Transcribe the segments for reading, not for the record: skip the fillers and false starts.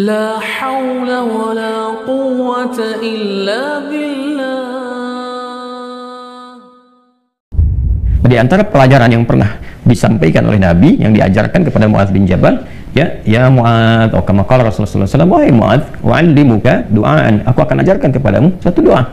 La haula wa la quwwata illa billah. Di antara pelajaran yang pernah disampaikan oleh Nabi yang diajarkan kepada Mu'adz bin Jabal, ya Mu'adz, atau kama qala Rasulullah SAW, wahai Mu'adz, wa'allimuka du'aan, aku akan ajarkan kepadamu satu doa.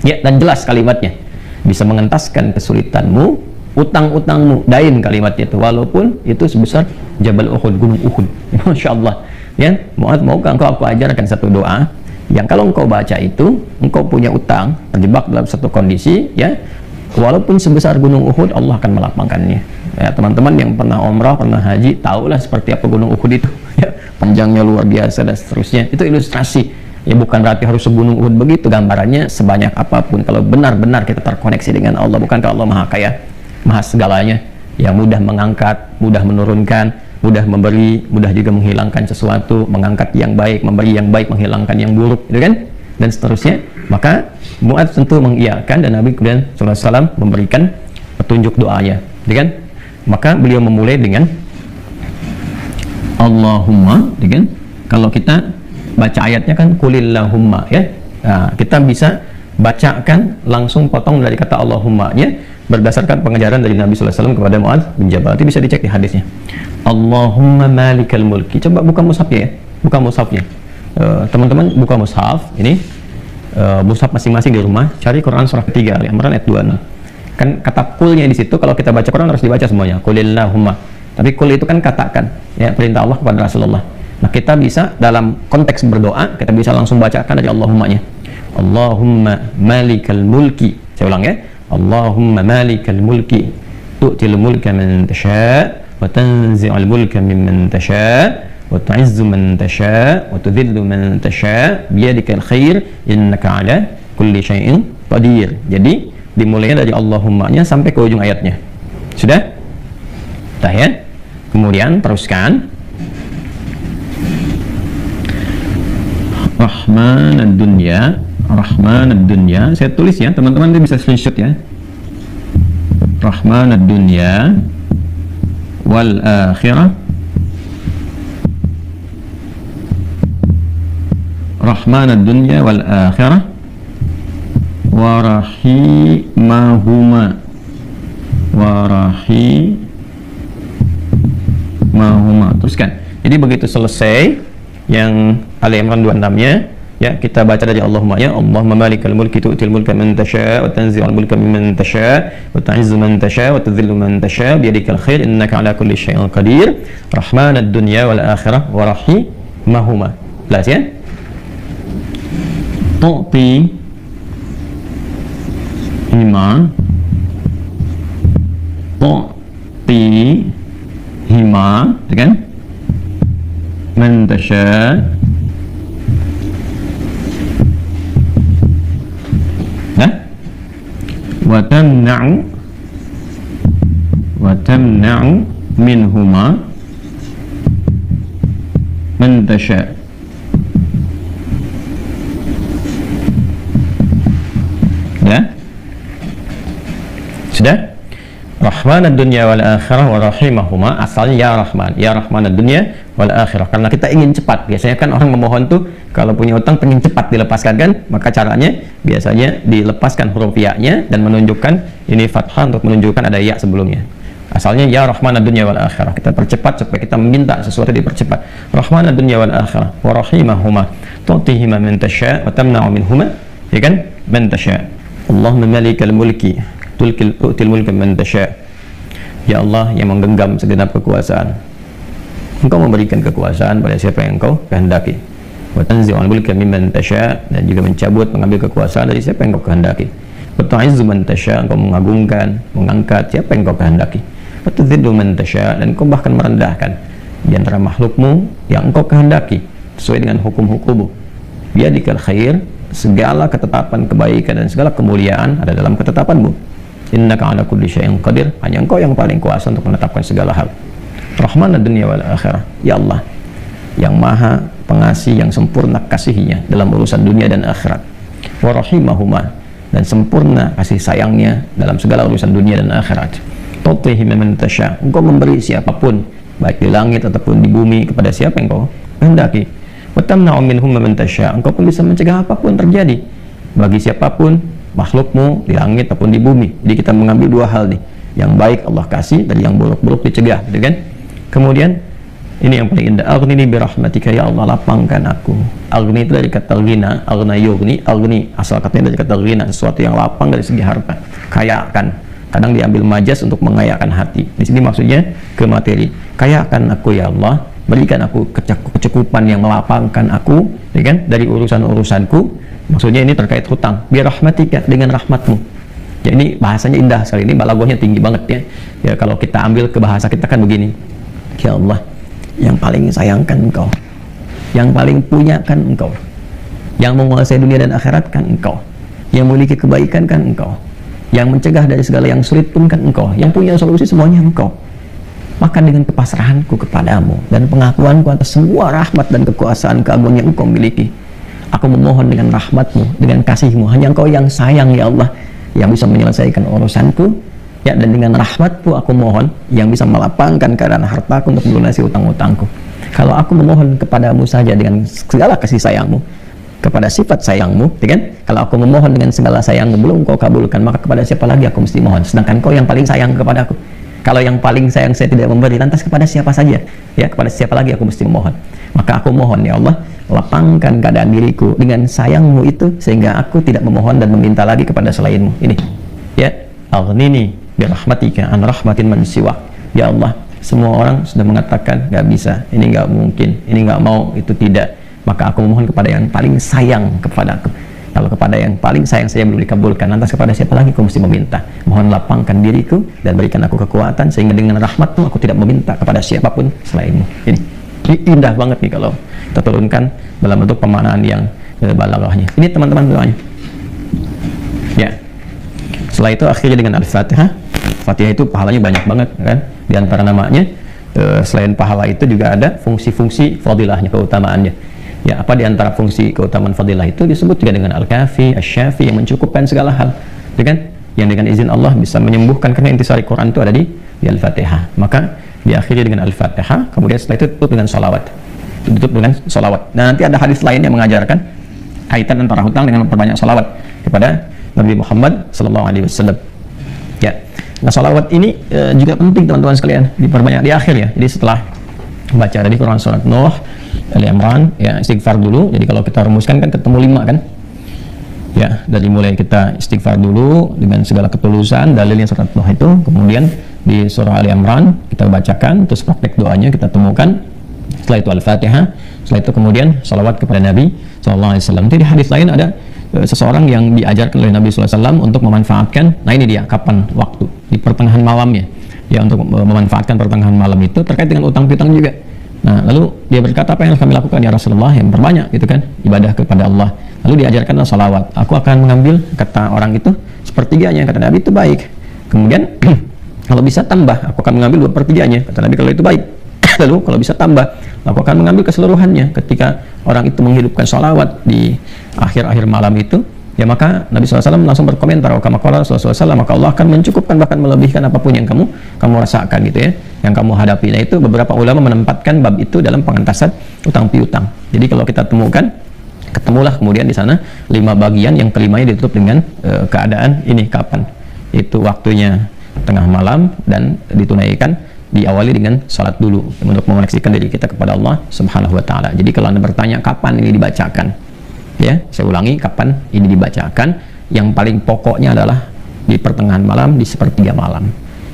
Ya, dan jelas kalimatnya, bisa mengentaskan kesulitanmu, utang-utangmu, dain kalimatnya itu, walaupun itu sebesar Jabal Uhud, gunung Uhud. Masya Allah. Ya, Mu'adz, maukah aku ajarkan satu doa yang kalau engkau baca itu, engkau punya utang, terjebak dalam satu kondisi, ya, walaupun sebesar gunung Uhud, Allah akan melapangkannya. Ya, teman-teman yang pernah umrah, pernah haji, tahulah seperti apa gunung Uhud itu. Ya, panjangnya luar biasa dan seterusnya. Itu ilustrasi. Ya, bukan berarti harus segunung Uhud begitu gambarannya, sebanyak apapun. Kalau benar-benar kita terkoneksi dengan Allah, bukankah Allah Maha Kaya, Maha segalanya, yang mudah mengangkat, mudah menurunkan, mudah memberi, mudah juga menghilangkan sesuatu, mengangkat yang baik, memberi yang baik, menghilangkan yang buruk, gitu kan? Dan seterusnya. Maka Mu'adz tentu mengiyakan, dan Nabi kemudian SAW memberikan petunjuk doanya, gitu kan? Maka beliau memulai dengan Allahumma, gitu kan? Kalau kita baca ayatnya kan kulillahumma, ya. Nah, kita bisa bacakan langsung potong dari kata Allahumma, ya, berdasarkan pengajaran dari Nabi SAW kepada Mu'adz bin Jabal. Itu bisa dicek di hadisnya. Allahumma malikal mulki. Coba buka mushafnya, ya, buka mushafnya. Teman-teman buka mushaf ini, mushaf masing-masing di rumah, cari Quran surah ketiga, Al-Imran ayat 26. Kan kata kulnya di situ, kalau kita baca Quran harus dibaca semuanya, kulillahumma. Tapi kul itu kan katakan, ya, perintah Allah kepada Rasulullah. Nah, kita bisa dalam konteks berdoa, kita bisa langsung bacakan dari Allahumma-nya. Allahumma malikal mulki. Saya ulang, ya. Allahumma malikal mulki tu'til mulka man tasha' wa tanzi'ul mulka mimman tasha' wa tu'izzu man tasha' wa tudhillu man tasha' biyadikal khair innaka ala kulli syai'in qadir. Jadi dimulainya dari Allahumma-nya sampai ke ujung ayatnya. Sudah? Dah, ya. Kemudian teruskan Rahman ad-dunya, Rahman ad-dunya. Saya tulis, ya, teman-teman, dia bisa screenshot, ya. Rahman ad-dunya wal akhirah, Rahman ad-dunya wal akhirah wa rahimahuma, wa rahimahuma. Teruskan. Jadi begitu selesai yang Ali Imran 26-nya, ya, kita baca dari Allahumma, ya. Allahumma malikal mulki tu'til mulka man tasha' wa tanzi'ul mulka mimman tasha' wa tu'izzu man tasha' wa tudhillu man tasha' biyadikal khair innaka ala kulli syai'in qadir. Rahmanad dunya wal akhirah wa rahimahuma. Jelas, ya? Tu'ti hima, tu'ti hima, kan? Man tasha', wa tamna'u minhuma man tasha'. Ya, sudah. Rahman ad-dunya wal akhirah wa rahimahuma, asalnya ya Rahman, ya Rahman ad-dunya wal akhirah, karena kita ingin cepat. Biasanya kan orang memohon tuh kalau punya utang pengen cepat dilepaskan, kan? Maka caranya biasanya dilepaskan huruf ya-nya dan menunjukkan ini fathah untuk menunjukkan ada ya sebelumnya. Asalnya ya Rahman ad-dunya wal akhirah, kita percepat supaya kita meminta sesuatu dipercepat. Rahman ad-dunya wal akhirah wa rahimahuma tu'tihima man tasha' wa tamna'u minhuma, ya kan? Man tasha'. Allahumma malikal mulki tu'til mulka man tasha'. Ya Allah yang menggenggam segenap kekuasaan, Engkau memberikan kekuasaan pada siapa yang Engkau kehendaki. Wa tanzi'ul mulka mimman tasha', dan juga mencabut, mengambil kekuasaan dari siapa yang Engkau kehendaki. Wa tu'izzu man tasha', Engkau mengagungkan, mengangkat siapa yang Engkau kehendaki. Wa tudhillu man tasha', dan Engkau bahkan merendahkan di antara makhlukmu yang Engkau kehendaki sesuai dengan hukum-hukummu. Biyadikal khair, segala ketetapan kebaikan dan segala kemuliaan ada dalam ketetapanmu. Innaka ala kulli syai'in qadir, hanya Engkau yang paling kuasa untuk menetapkan segala hal. Rahman ad-dunya wal akhirah, ya Allah yang maha pengasih, yang sempurna kasihnya dalam urusan dunia dan akhirat. Wa rahimahuma, dan sempurna kasih sayangnya dalam segala urusan dunia dan akhirat. Tu'tihi man tasha', Engkau memberi siapapun baik di langit ataupun di bumi kepada siapa yang Engkau kehendaki. wa tamna'u minhum man tasya. Engkau pun bisa mencegah apapun terjadi bagi siapapun makhlukmu di langit ataupun di bumi. Jadi kita mengambil dua hal nih, yang baik Allah kasih dan yang buruk-buruk dicegah, gitu kan. Kemudian ini yang paling indah, aghnini bi rahmatika, ya Allah lapangkan aku. Aghni itu dari kata ghina, aghna yughni, aghni asal katanya dari kata ghina, sesuatu yang lapang dari segi harta, kayakan. Kadang diambil majas untuk mengayakan hati. Di sini maksudnya ke materi. Kayakan aku ya Allah, berikan aku kecukupan yang melapangkan aku, ya kan, dari urusan-urusanku. Maksudnya ini terkait hutang. Bi rahmatika, dengan rahmatmu. Ya ini bahasanya indah sekali, ini balaghahnya tinggi banget ya. Ya kalau kita ambil ke bahasa kita kan begini. Ya Allah, yang paling sayangkan Engkau, yang paling punya kan Engkau, yang menguasai dunia dan akhirat kan Engkau, yang memiliki kebaikan kan Engkau, yang mencegah dari segala yang sulit pun kan Engkau, yang punya solusi semuanya Engkau. Maka dengan kepasrahanku kepadamu dan pengakuanku atas semua rahmat dan kekuasaan keagungan yang Engkau miliki, aku memohon dengan rahmatmu, dengan kasihmu, hanya Engkau yang sayang ya Allah, yang bisa menyelesaikan urusanku. Ya, dan dengan rahmatmu aku mohon yang bisa melapangkan keadaan hartaku untuk melunasi utang-utangku. Kalau aku memohon kepadamu saja dengan segala kasih sayangmu, kepada sifat sayangmu, ya kan? Kalau aku memohon dengan segala sayangmu belum kau kabulkan, maka kepada siapa lagi aku mesti mohon? Sedangkan kau yang paling sayang kepadaku. Kalau yang paling sayang saya tidak memberi, lantas kepada siapa saja? Ya, kepada siapa lagi aku mesti memohon? Maka aku mohon ya Allah, lapangkan keadaan diriku dengan sayangmu itu, sehingga aku tidak memohon dan meminta lagi kepada selainmu. Ini, ya, aghnini bi rahmatika an rahmatin man siwak. Ya Allah, semua orang sudah mengatakan nggak bisa, ini nggak mungkin, ini nggak mau, itu tidak. Maka aku memohon kepada yang paling sayang kepadaku. Kalau kepada yang paling sayang saya belum dikabulkan, lantas kepada siapa lagi aku mesti meminta? Mohon lapangkan diriku dan berikan aku kekuatan sehingga dengan rahmatmu aku tidak meminta kepada siapapun selainmu. Ini indah banget nih kalau kita turunkan dalam bentuk pemaknaan yang balaghahnya. Ini teman-teman doanya. Ya. Setelah itu akhirnya dengan Al-Fatihah. Fatihah itu pahalanya banyak banget kan. Di antara namanya selain pahala itu juga ada fungsi-fungsi fadilahnya, keutamaannya. Ya, apa di antara fungsi keutamaan fadilah itu disebut juga dengan Al-Kafi, Asy-Syafi, yang mencukupkan segala hal, ya kan? Yang dengan izin Allah bisa menyembuhkan, karena intisari Quran itu ada di Al-Fatihah. Maka diakhiri dengan Al-Fatihah, kemudian setelah itu tutup dengan sholawat. Tutup dengan sholawat. Nah, nanti ada hadis lain yang mengajarkan kaitan antara hutang dengan memperbanyak sholawat kepada Nabi Muhammad SAW. Ya, nah sholawat ini juga penting teman-teman sekalian, diperbanyak di akhir ya. Jadi setelah baca dari Quran surat Nuh, Ali Imran, ya istighfar dulu. Jadi kalau kita rumuskan kan ketemu 5 kan. Ya, dari mulai kita istighfar dulu dengan segala ketulusan, dalilnya surat Nuh itu, kemudian di surah Ali Imran kita bacakan, terus praktek doanya kita temukan. Setelah itu Al-Fatihah, setelah itu kemudian sholawat kepada Nabi SAW. Jadi di hadis lain ada seseorang yang diajarkan oleh Nabi SAW untuk memanfaatkan, nah ini dia, kapan waktu, di pertengahan malamnya, ya, untuk memanfaatkan pertengahan malam itu terkait dengan utang piutang juga. Nah, lalu dia berkata, apa yang kami lakukan ya Rasulullah? Yang perbanyak gitu kan, ibadah kepada Allah. Lalu diajarkan salawat. Aku akan mengambil, kata orang itu, sepertiganya, kata Nabi, itu baik. Kemudian kalau bisa tambah, aku akan mengambil 2/3-nya, kata Nabi, kalau itu baik. Lalu kalau bisa tambah, aku akan mengambil keseluruhannya. Ketika orang itu menghidupkan salawat di akhir-akhir malam itu, ya maka Nabi SAW langsung berkomentar, maka Allah akan mencukupkan, bahkan melebihkan apapun yang kamu rasakan gitu ya, yang kamu hadapi. Nah, itu beberapa ulama menempatkan bab itu dalam pengantasan utang piutang. Jadi kalau kita temukan, ketemulah kemudian di sana 5 bagian, yang kelimanya ditutup dengan keadaan ini kapan, itu waktunya tengah malam, dan ditunaikan diawali dengan salat dulu untuk mengoneksikan diri kita kepada Allah Subhanahu wa taala. Jadi kalau Anda bertanya kapan ini dibacakan, ya, saya ulangi, kapan ini dibacakan, yang paling pokoknya adalah di pertengahan malam, di sepertiga malam.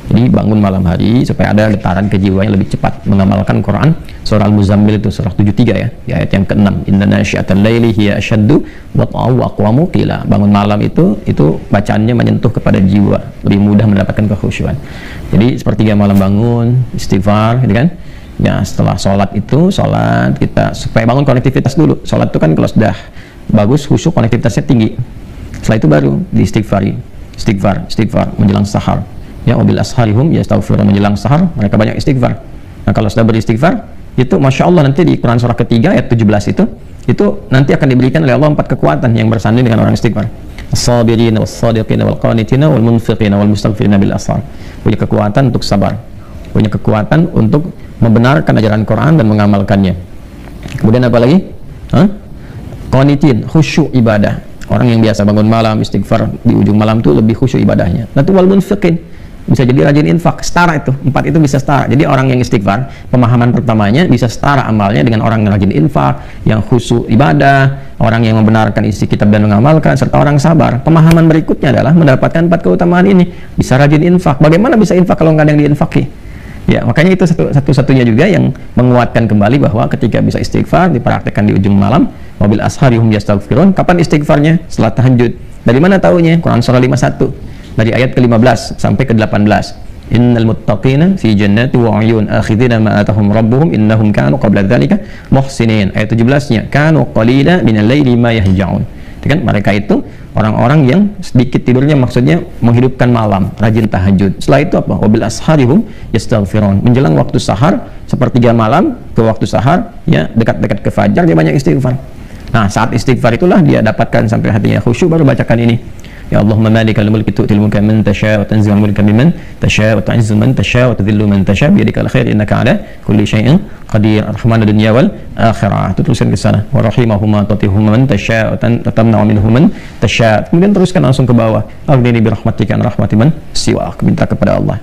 Jadi bangun malam hari supaya ada getaran kejiwaan lebih cepat mengamalkan Quran. Surah Al-Muzammil itu surah 73 ya, di ayat yang ke-6. Inna nasyi'atal laili hiya asyaddu wat'aw wa aqwamu qila. Bangun malam itu bacaannya menyentuh kepada jiwa, lebih mudah mendapatkan kekhusyuan. Jadi sepertiga malam bangun, istighfar, gitu kan? Ya, setelah sholat itu, sholat kita supaya bangun konektivitas dulu. Sholat itu kan kalau sudah bagus, khusyuk, konektivitasnya tinggi. Setelah itu baru diistighfari, istighfar menjelang sahar. Ya, wabil asharihum yastaghfirun, menjelang sahar mereka banyak istighfar. Nah, kalau sudah beristighfar itu Masya Allah nanti di Quran surah ketiga ayat 17 itu nanti akan diberikan oleh Allah 4 kekuatan yang bersanding dengan orang istighfar. As-sabirina was-sadiqina wal-qanitina wal-munfiqina wal-mustaghfirina bil ashar. Punya kekuatan untuk sabar, punya kekuatan untuk membenarkan ajaran Quran dan mengamalkannya. Kemudian apa lagi? Qanitin, khusyuk ibadah. Orang yang biasa bangun malam istighfar di ujung malam tuh lebih khusyuk ibadahnya. Nah, wal munfiqin, bisa jadi rajin infak, setara itu. 4 itu bisa setara. Jadi orang yang istighfar, pemahaman pertamanya bisa setara amalnya dengan orang yang rajin infak, yang khusyuk ibadah, orang yang membenarkan isi kitab dan mengamalkan, serta orang sabar. Pemahaman berikutnya adalah mendapatkan 4 keutamaan ini. Bisa rajin infak. Bagaimana bisa infak kalau nggak ada yang diinfaki? Ya, makanya itu satu-satunya juga yang menguatkan kembali bahwa ketika bisa istighfar dipraktekkan di ujung malam, wabil ashari hum yastaghfirun. Kapan istighfarnya? Setelah tahajud. Dari mana taunya? Quran surah 51 dari ayat ke-15 sampai ke-18. Innal muttaqina fi jannati wa 'uyun akhidina ma atahum rabbuhum innahum kanu qabla dzalika muhsinin. Ayat 17-nya kanu qalila minal laili ma yahja'un. Kan mereka itu orang-orang yang sedikit tidurnya, maksudnya menghidupkan malam, rajin tahajud. Setelah itu apa? Wabil asharihum yastaghfirun. Menjelang waktu sahar, sepertiga malam ke waktu sahar, ya dekat-dekat ke fajar dia banyak istighfar. Nah, saat istighfar itulah dia dapatkan sampai hatinya khusyuk, baru bacakan ini. Ya Allahumma malikal mulki tu'til mulka man tasha' wa tanzi'ul mulka mimman tasha' wa tu'izzu man tasha' wa tudhillu man tasha' bi yadikal khair innaka 'ala kulli syai'in qadir. Rahmanad dunya wal akhirah. Itu teruskan ke sana. Wa rahimahuma tatihum man tasha' wa tamna'u minhum man tasha'. Kemudian teruskan langsung ke bawah. Aghnini bi rahmatika an rahmati man siwak. Minta kepada Allah.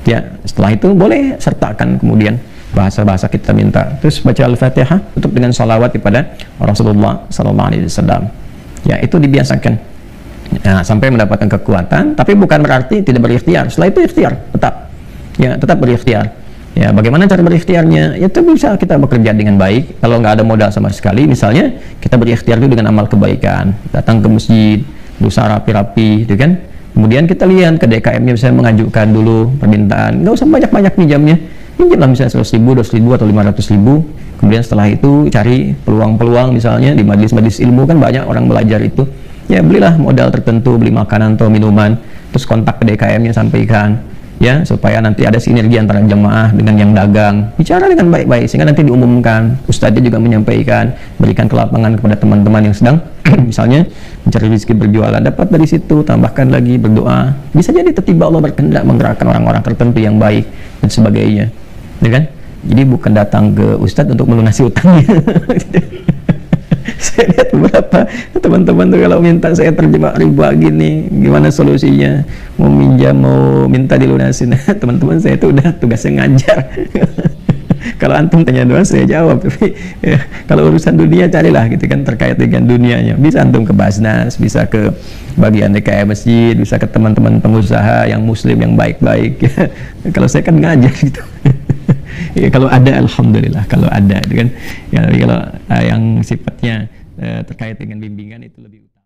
Ya, setelah itu boleh sertakan kemudian bahasa-bahasa kita minta. Terus baca Al-Fatihah, tutup dengan salawat kepada Rasulullah sallallahu alaihi wasallam. Ya, itu dibiasakan. Nah, sampai mendapatkan kekuatan, tapi bukan berarti tidak berikhtiar. Setelah itu ikhtiar, tetap berikhtiar. Ya, bagaimana cara berikhtiarnya? Ya, itu bisa kita bekerja dengan baik. Kalau nggak ada modal sama sekali, misalnya kita berikhtiar dulu dengan amal kebaikan, datang ke masjid, berusaha rapi-rapi, gitu kan? Kemudian kita lihat ke DKM-nya, misalnya mengajukan dulu permintaan, nggak usah banyak-banyak pinjamnya, pinjamlah misalnya 100.000, 200.000 atau 500.000. Kemudian setelah itu cari peluang-peluang, misalnya di majelis-majelis ilmu kan banyak orang belajar itu. Ya, belilah modal tertentu, beli makanan atau minuman, terus kontak ke DKM-nya, sampaikan, ya, supaya nanti ada sinergi antara jemaah dengan yang dagang. Bicara dengan baik-baik, sehingga nanti diumumkan. Ustadznya juga menyampaikan, berikan kelapangan kepada teman-teman yang sedang, misalnya, mencari rezeki berjualan, dapat dari situ, tambahkan lagi, berdoa. Bisa jadi tiba-tiba Allah berkehendak menggerakkan orang-orang tertentu yang baik, dan sebagainya. Ya kan? Jadi bukan datang ke Ustadz untuk melunasi utangnya. Saya lihat beberapa teman-teman tuh kalau minta saya terjemah riba gini, gimana solusinya, mau minjam, mau minta dilunasin. Teman-teman saya itu udah tugasnya ngajar. Kalau antum tanya doa saya jawab, tapi ya, kalau urusan dunia carilah gitu kan, terkait dengan dunianya. Bisa antum ke Basnas, bisa ke bagian DKM masjid, bisa ke teman-teman pengusaha yang muslim yang baik-baik. Kalau saya kan ngajar gitu. Ya, kalau ada alhamdulillah, kalau ada itu kan ya, kalau yang sifatnya terkait dengan bimbingan itu lebih utama.